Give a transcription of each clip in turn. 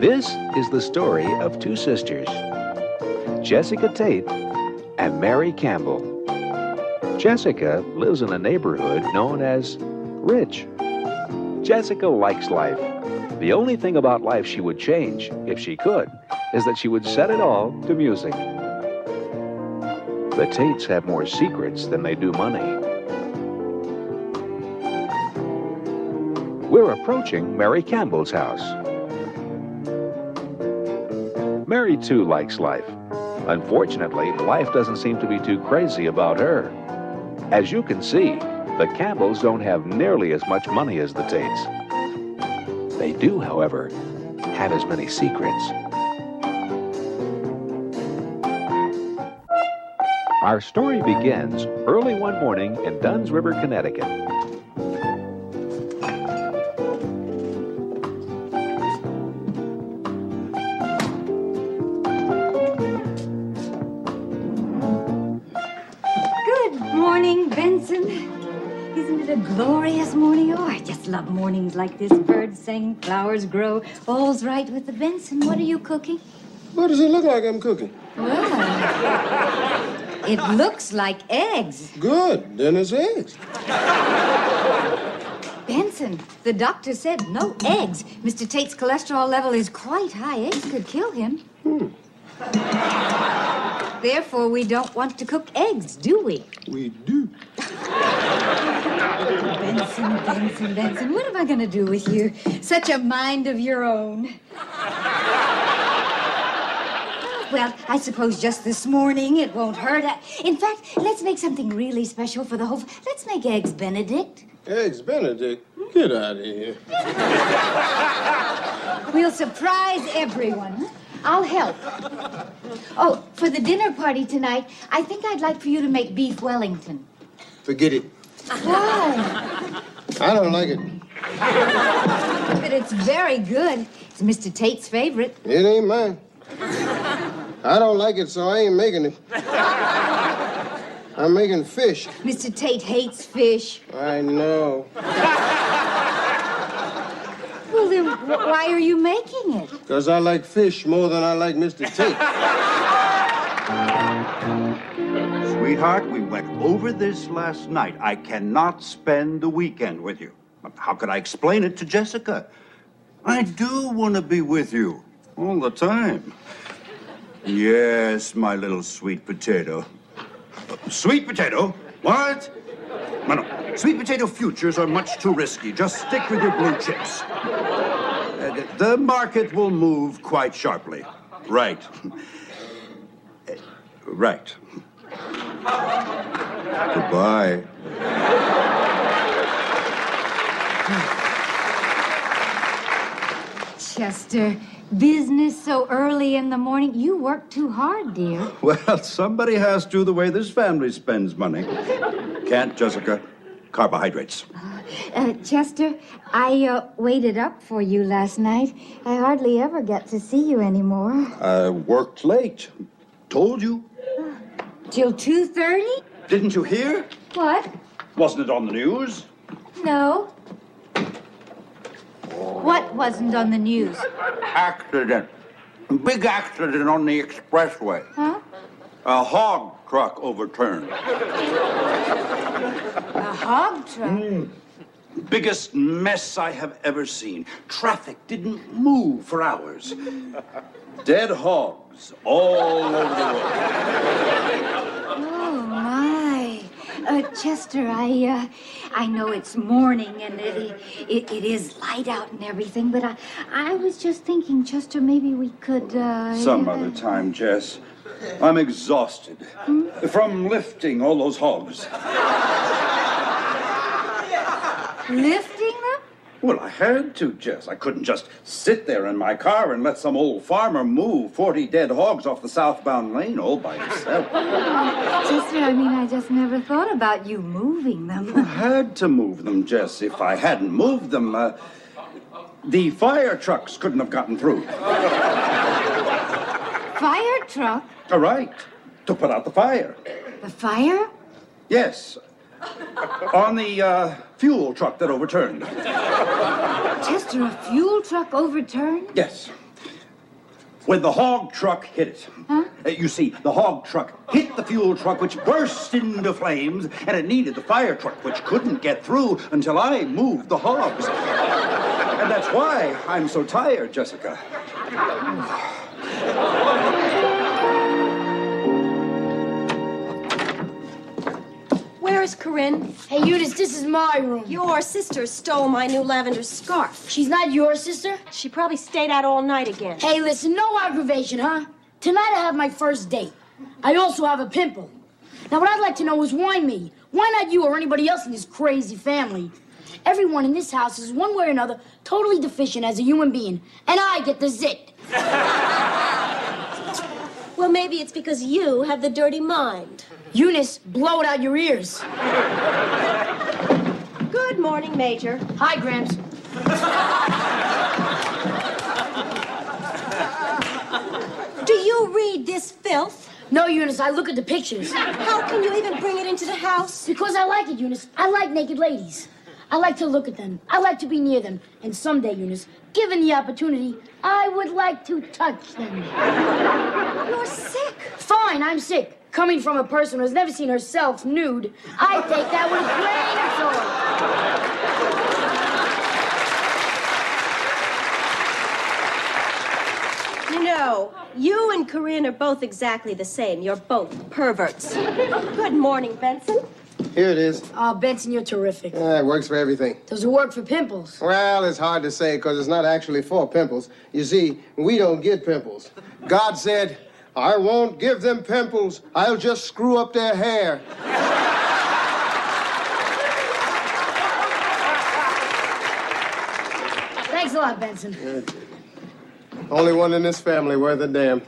This is the story of two sisters, Jessica Tate and Mary Campbell. Jessica lives in a neighborhood known as Rich. Jessica likes life. The only thing about life she would change, if she could, is that she would set it all to music. The Tates have more secrets than they do money. We're approaching Mary Campbell's house. Mary, too, likes life. Unfortunately, life doesn't seem to be too crazy about her. As you can see, the Campbells don't have nearly as much money as the Tates. They do, however, have as many secrets. Our story begins early one morning in Dunn's River, Connecticut. Isn't it a glorious morning? Oh, I just love mornings like this. Birds sing, flowers grow, all's right with the Benson. What are you cooking? What does it look like I'm cooking? Well, it looks like eggs. Good, then it's eggs. Benson, the doctor said no eggs. Mr. Tate's cholesterol level is quite high. Eggs could kill him. Therefore, we don't want to cook eggs, do we? We do. Benson, what am I going to do with you? Such a mind of your own. Well, I suppose just this morning it won't hurt. In fact, let's make something really special for the whole... Let's make Eggs Benedict. Eggs Benedict? Get out of here. We'll surprise everyone. I'll help. Oh, for the dinner party tonight, I think I'd like for you to make beef Wellington. Forget it. Why? I don't like it. But it's very good. It's Mr. Tate's favorite. It ain't mine. I don't like it, so I ain't making it. I'm making fish. Mr. Tate hates fish. I know. Well, then why are you making it? Because I like fish more than I like Mr. Tate. Sweetheart, we went over this last night. I cannot spend the weekend with you. How could I explain it to Jessica? I do want to be with you all the time. Yes, my little sweet potato. Sweet potato? What? No. Sweet potato futures are much too risky. Just stick with your blue chips. The market will move quite sharply. Right. Right. Goodbye. Chester, business so early in the morning. You work too hard, dear. Well, somebody has to, the way this family spends money. Can't, Jessica. Carbohydrates. Chester, I waited up for you last night. I hardly ever get to see you anymore. I worked late. Told you. Till 2:30? Didn't you hear? What? Wasn't it on the news? No. What wasn't on the news? Accident. Big accident on the expressway. Huh? A hog truck overturned. A hog truck? Biggest mess I have ever seen. Traffic didn't move for hours. Dead hogs all over the road. Oh, my. Chester, I know it's morning and it is light out and everything, but I was just thinking, Chester, maybe we could, Some other time, Jess. I'm exhausted from lifting all those hogs. Lifting them? Well, I had to, Jess. I couldn't just sit there in my car and let some old farmer move 40 dead hogs off the southbound lane all by himself. Chester, I just never thought about you moving them. I had to move them, Jess. If I hadn't moved them, the fire trucks couldn't have gotten through. Fire truck? All right, to put out the fire. The fire? Yes. On the fuel truck that overturned. Chester, a fuel truck overturned? Yes. When the hog truck hit it. Huh? You see, the hog truck hit the fuel truck, which burst into flames, and it needed the fire truck, which couldn't get through until I moved the hogs. And that's why I'm so tired, Jessica. Where is Corinne? Hey, Eunice, this is my room. Your sister stole my new lavender scarf. She's not your sister? She probably stayed out all night again. Hey, listen, no aggravation, huh? Tonight I have my first date. I also have a pimple. Now, what I'd like to know is why me? Why not you or anybody else in this crazy family? Everyone in this house is one way or another totally deficient as a human being, and I get the zit. Well, maybe it's because you have the dirty mind. Eunice, blow it out your ears. Good morning, Major. Hi, Gramps. Do you read this filth? No, Eunice, I look at the pictures. How can you even bring it into the house? Because I like it, Eunice. I like naked ladies. I like to look at them. I like to be near them. And someday, Eunice, given the opportunity, I would like to touch them. You're sick. Fine, I'm sick. Coming from a person who has never seen herself nude, I take that with a grain of salt. You know, you and Corinne are both exactly the same. You're both perverts. Good morning, Benson. Here it is. Oh, Benson, you're terrific. It works for everything. Does it work for pimples? Well, it's hard to say because it's not actually for pimples. You see, we don't get pimples. God said, I won't give them pimples. I'll just screw up their hair. Thanks a lot, Benson. Only one in this family worth a damn.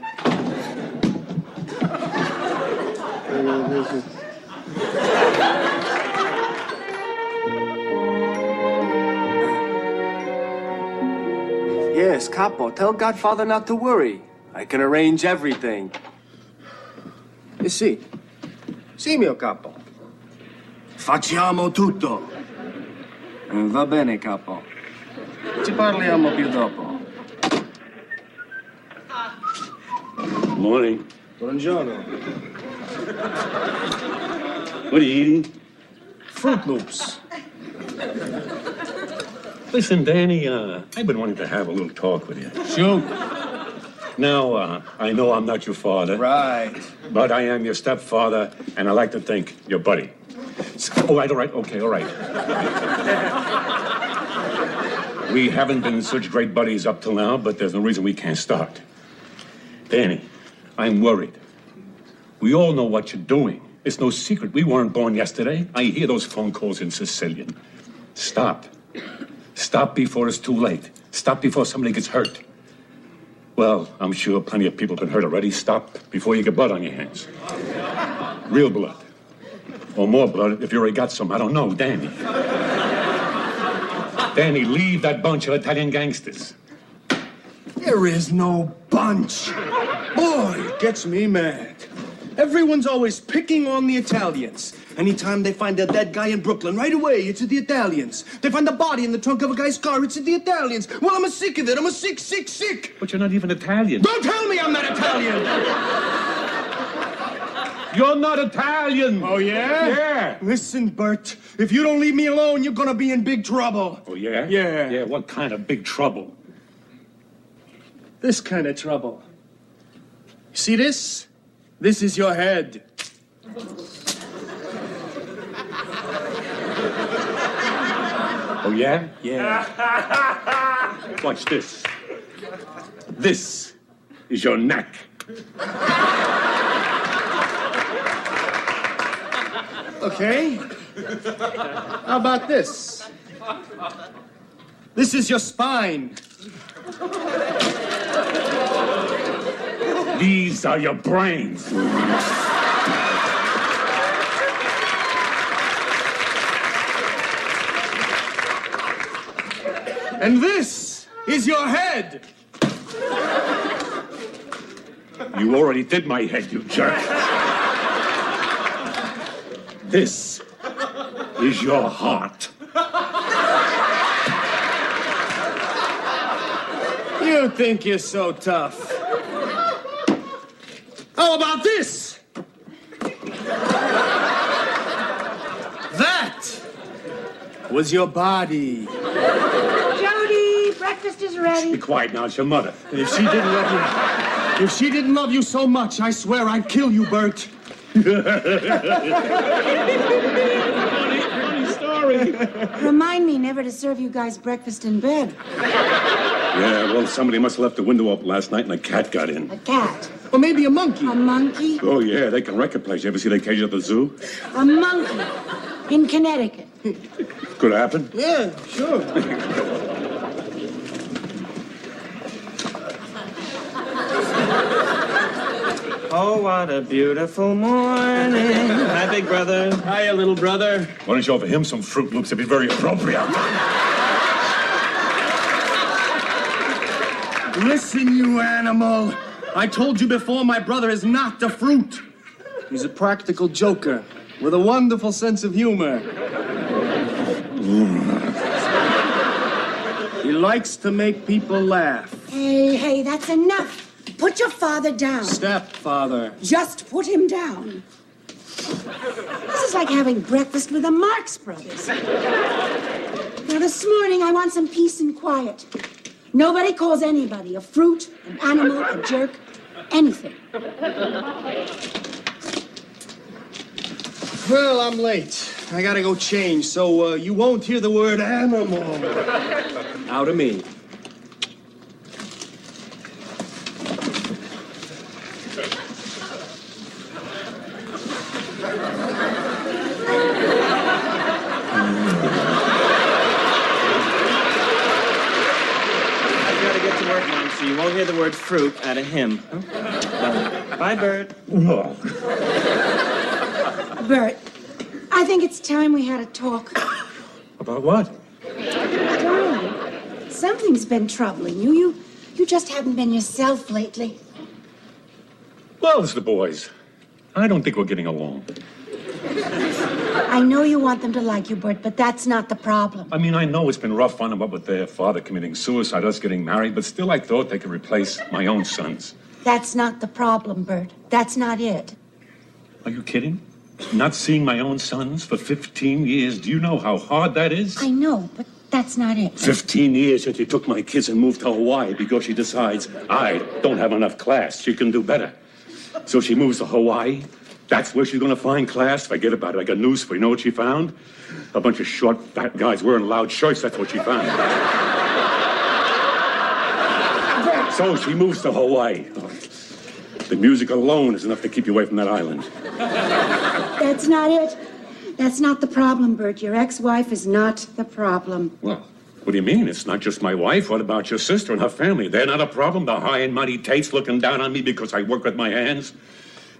Yes, Capo, tell Godfather not to worry. I can arrange everything. Sì. Sì, mio capo. Facciamo tutto. Va bene, capo. Ci parliamo più dopo. Morning. Buongiorno. What are you eating? Fruit Loops. Listen, Danny, I've been wanting to have a little talk with you. Shoot. Now, I know I'm not your father. Right. But I am your stepfather, and I like to think your buddy. All right, okay, all right. We haven't been such great buddies up till now, but there's no reason we can't start. Danny, I'm worried. We all know what you're doing. It's no secret. We weren't born yesterday. I hear those phone calls in Sicilian. Stop. Stop before it's too late. Stop before somebody gets hurt. Well, I'm sure plenty of people have been hurt already. Stop before you get blood on your hands. Real blood. Or more blood if you already got some. I don't know. Danny. Danny, leave that bunch of Italian gangsters. There is no bunch. Boy, it gets me mad. Everyone's always picking on the Italians. Anytime they find a dead guy in Brooklyn, right away, it's the Italians. They find a body in the trunk of a guy's car, it's the Italians. Well, I'm sick of it. I'm sick. But you're not even Italian. Don't tell me I'm not Italian. You're not Italian. Oh, yeah? Yeah. Listen, Bert, if you don't leave me alone, you're gonna be in big trouble. Oh, yeah? Yeah. Yeah, what kind of big trouble? This kind of trouble. See this? This is your head. Oh, yeah? Yeah. Watch this. This is your neck. Okay. How about this? This is your spine. These are your brains. And this is your head. You already did my head, you jerk. This is your heart. You think you're so tough. How about this? That was your body. Jody, breakfast is ready. Be quiet now, it's your mother. And if she didn't love you so much, I swear I'd kill you, Bert. Funny story. Remind me never to serve you guys breakfast in bed. Yeah, well, somebody must have left the window open last night and a cat got in. A cat. Or maybe a monkey. A monkey. Oh, yeah, they can wreck a place. You ever see that cage at the zoo? A monkey. In Connecticut. Could happen. Yeah, sure. Oh, what a beautiful morning. Hi, big brother. Hiya, little brother. Why don't you offer him some Fruit Loops? It'd be very appropriate. Listen, you animal. I told you before, my brother is not the fruit. He's a practical joker with a wonderful sense of humor. He likes to make people laugh. Hey, that's enough. Put your father down. Stepfather. Just put him down. This is like having breakfast with the Marx Brothers. Now, this morning, I want some peace and quiet. Nobody calls anybody a fruit, an animal, a jerk, anything. Well, I'm late. I gotta go change, so you won't hear the word animal out of me. I've got to get to work, Mom, so you won't hear the word fruit out of him. Huh? Bye, Bert. Bert, I think it's time we had a talk. About what? Darling, something's been troubling you. You just haven't been yourself lately. Well, it's the boys. I don't think we're getting along. I know you want them to like you, Bert, but that's not the problem. I mean, I know it's been rough on them, what with their father committing suicide, us getting married, but still I thought they could replace my own sons. That's not the problem, Bert. That's not it. Are you kidding? Not seeing my own sons for 15 years. Do you know how hard that is? I know, but that's not it. 15 years since she took my kids and moved to Hawaii because she decides I don't have enough class. She can do better. So she moves to Hawaii. That's where she's going to find class. Forget about it. I got news for you. You know what she found? A bunch of short, fat guys wearing loud shirts. That's what she found. So she moves to Hawaii. The music alone is enough to keep you away from that island. That's not it. That's not the problem, Bert. Your ex-wife is not the problem. Well, what do you mean? It's not just my wife. What about your sister and her family? They're not a problem? The high and mighty Tates looking down on me because I work with my hands?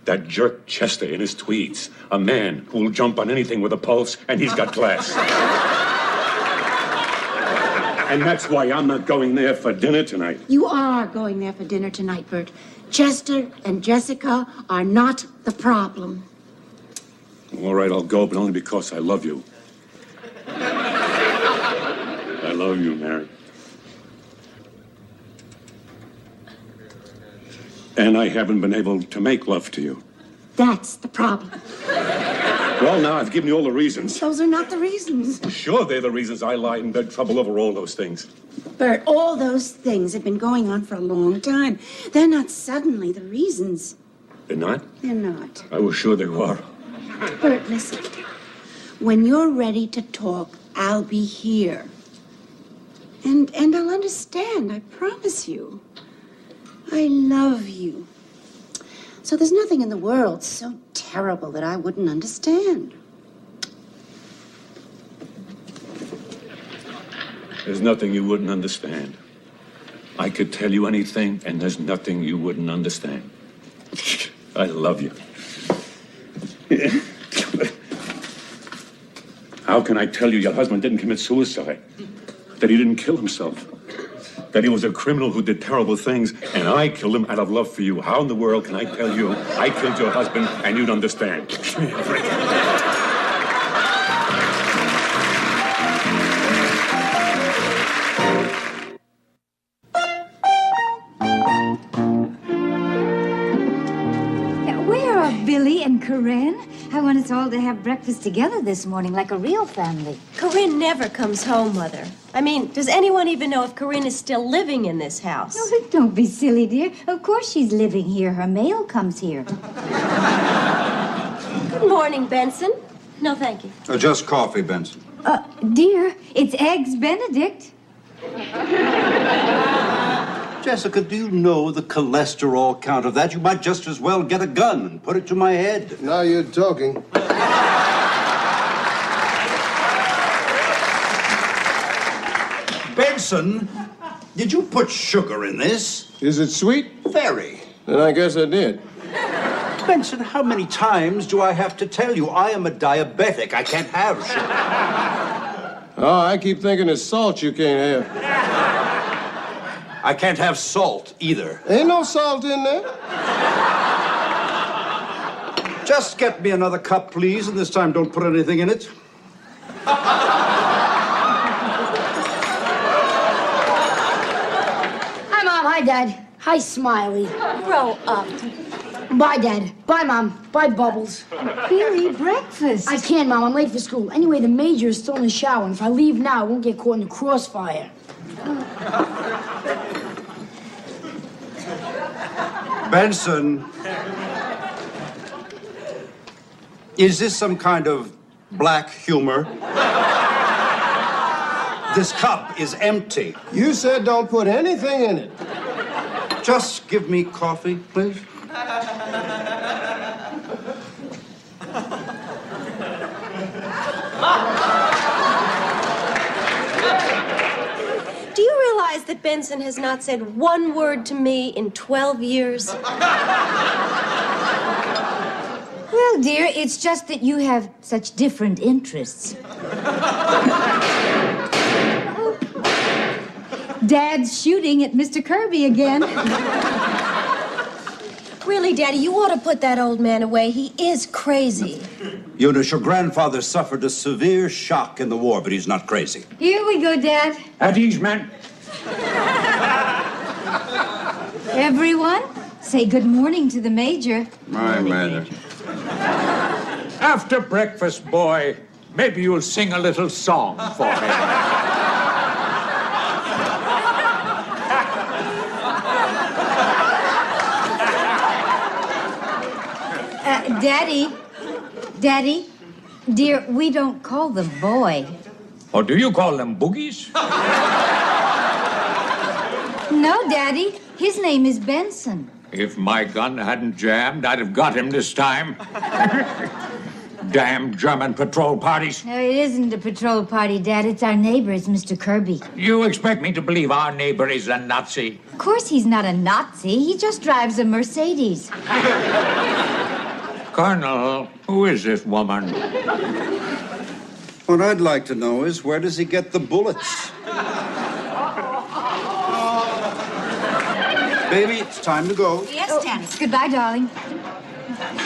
That jerk Chester in his tweeds. A man who will jump on anything with a pulse, and he's got class. And that's why I'm not going there for dinner tonight. You are going there for dinner tonight, Bert. Chester and Jessica are not the problem. All right, I'll go, but only because I love you. I love you, Mary. And I haven't been able to make love to you. That's the problem. Well, now I've given you all the reasons. Those are not the reasons. Sure, they're the reasons I lied and beg trouble over all those things. Bert, all those things have been going on for a long time. They're not suddenly the reasons. They're not? They're not. I was sure they were. Bert, listen. When you're ready to talk, I'll be here. And I'll understand, I promise you. I love you. So there's nothing in the world so terrible that I wouldn't understand. There's nothing you wouldn't understand. I could tell you anything, and there's nothing you wouldn't understand. I love you. How can I tell you your husband didn't commit suicide? That he didn't kill himself? That he was a criminal who did terrible things, and I killed him out of love for you? How in the world can I tell you I killed your husband and you'd understand? Corinne. I want us all to have breakfast together this morning like a real family. Corinne never comes home, Mother. I mean, does anyone even know if Corinne is still living in this house? Oh, don't be silly, dear. Of course she's living here. Her mail comes here. Good morning, Benson. No, thank you. Just coffee, Benson. Dear, it's Eggs Benedict. Jessica, do you know the cholesterol count of that? You might just as well get a gun and put it to my head. Now you're talking. Benson, did you put sugar in this? Is it sweet? Very. Then I guess I did. Benson, how many times do I have to tell you I am a diabetic? I can't have sugar. Oh, I keep thinking it's salt you can't have. I can't have salt either. Ain't no salt in there. Just get me another cup, please, and this time don't put anything in it. Hi, Mom. Hi, Dad. Hi, Smiley. Grow up. Bye, Dad. Bye, Mom. Bye, Bubbles. Billy, breakfast. I can't, Mom. I'm late for school. Anyway, the major is still in the shower, and if I leave now, I won't get caught in the crossfire. Benson, is this some kind of black humor? This cup is empty. You said don't put anything in it. Just give me coffee, please. Do you realize that Benson has not said one word to me in 12 years? Well, dear, it's just that you have such different interests. Dad's shooting at Mr. Kirby again. Really, Daddy, you ought to put that old man away. He is crazy. Eunice, your grandfather suffered a severe shock in the war, but he's not crazy. Here we go, Dad. At ease, men. Everyone, say good morning to the Major. My mother. After breakfast, boy, maybe you'll sing a little song for me. Daddy, dear, we don't call them boy. Or do you call them boogies? No, Daddy, his name is Benson. If my gun hadn't jammed, I'd have got him this time. Damn German patrol parties. No, it isn't a patrol party, Dad. It's our neighbor, it's Mr. Kirby. You expect me to believe our neighbor is a Nazi? Of course he's not a Nazi. He just drives a Mercedes. Colonel, who is this woman? What I'd like to know is, where does he get the bullets? Baby, it's time to go. Yes, Daddy. Goodbye, darling.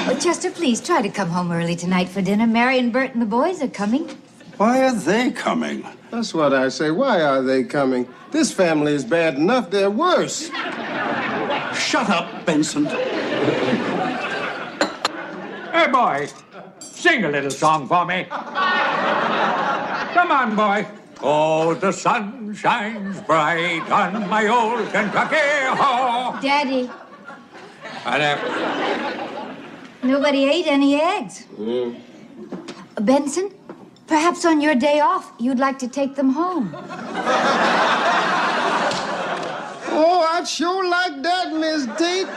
Oh, Chester, please try to come home early tonight for dinner. Mary and Bert and the boys are coming. Why are they coming? That's what I say. Why are they coming? This family is bad enough. They're worse. Shut up, Benson. Hey, boy, sing a little song for me. Come on, boy. Oh, the sun shines bright on my old Kentucky home. Daddy. Nobody ate any eggs. Benson, perhaps on your day off, you'd like to take them home. Oh, I'd sure like that, Miss Tate.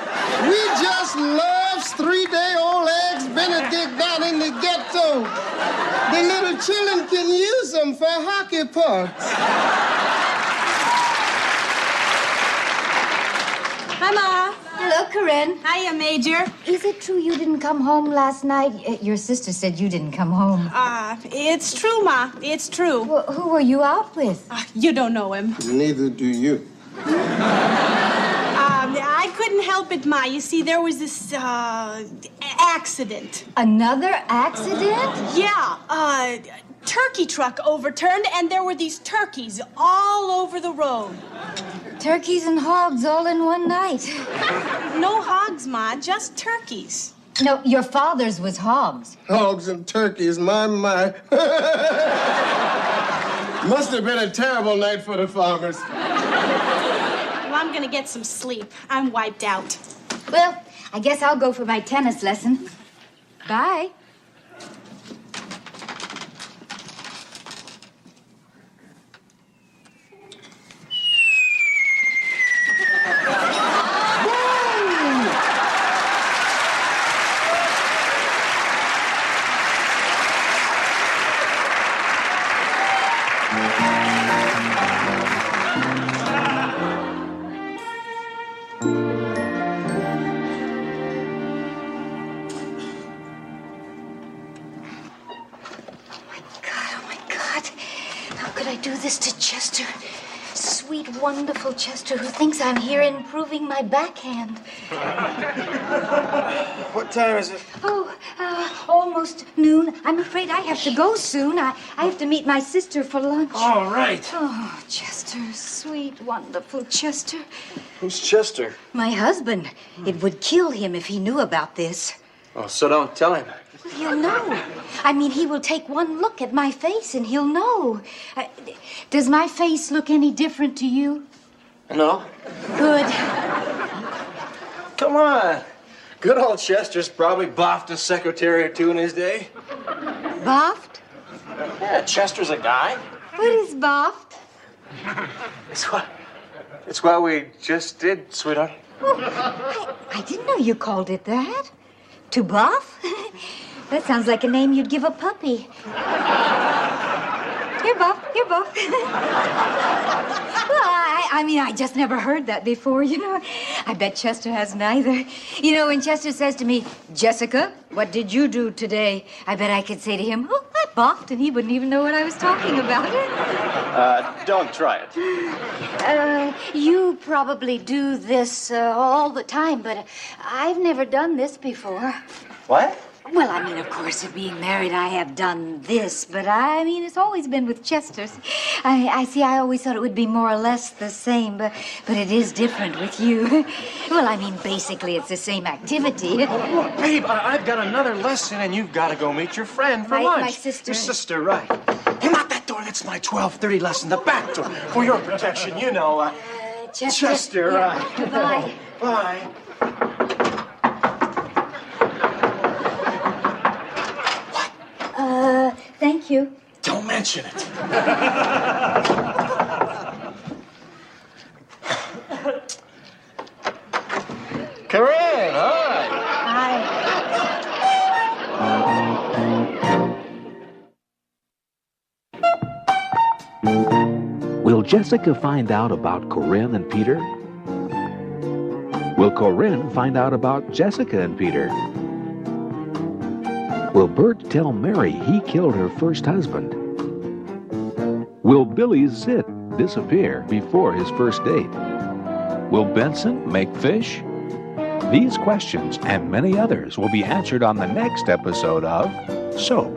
We just loves 3-day-old Eggs Benedict down in the ghetto. The little children can use them for hockey pucks. Hi, Ma. Hello, Corinne. Hiya, Major. Is it true you didn't come home last night? Your sister said you didn't come home. It's true, Ma. It's true. Well, who were you out with? You don't know him. Neither do you. I couldn't help it, Ma. You see, there was this, accident. Another accident? Yeah, turkey truck overturned, and there were these turkeys all over the road. Turkeys and hogs all in one night. No hogs, Ma, just turkeys. No, your father's was hogs. Hogs and turkeys, my. Must have been a terrible night for the farmers. Well, I'm gonna get some sleep. I'm wiped out. Well, I guess I'll go for my tennis lesson. Bye. This to Chester. Sweet, wonderful Chester, who thinks I'm here improving my backhand. What time is it? Oh, almost noon. I'm afraid I have to go soon. I have to meet my sister for lunch. All right. Oh, Chester, sweet, wonderful Chester. Who's Chester? My husband. It would kill him if he knew about this. Oh, so don't tell him. He'll know. I mean, he will take one look at my face and he'll know. Does my face look any different to you? No. Good. Come on. Good old Chester's probably boffed a secretary or two in his day. Boffed? Yeah, Chester's a guy. What is boffed? It's what we just did, sweetheart. Oh, I didn't know you called it that. To boff? That sounds like a name you'd give a puppy. Here, Buff. Here, Buff. Well, I mean, I just never heard that before, you know. I bet Chester hasn't either. You know, when Chester says to me, Jessica, what did you do today? I bet I could say to him, oh, I boffed, and he wouldn't even know what I was talking about. Don't try it. You probably do this all the time, but I've never done this before. What? Well, I mean, of course, of being married, I have done this, but I mean, it's always been with Chester's. I always thought it would be more or less the same, but it is different with you. Well, I mean, basically, it's the same activity. Babe, I've got another lesson, and you've got to go meet your friend for lunch. My sister. Your sister, right. Hey, not that door. That's my 12:30 lesson, the back door. For your protection, you know. Chester, Bye. Bye. Thank you. Don't mention it. Corinne, hi. Will Jessica find out about Corinne and Peter? Will Corinne find out about Jessica and Peter? Will Bert tell Mary he killed her first husband? Will Billy's zit disappear before his first date? Will Benson make fish? These questions and many others will be answered on the next episode of Soap.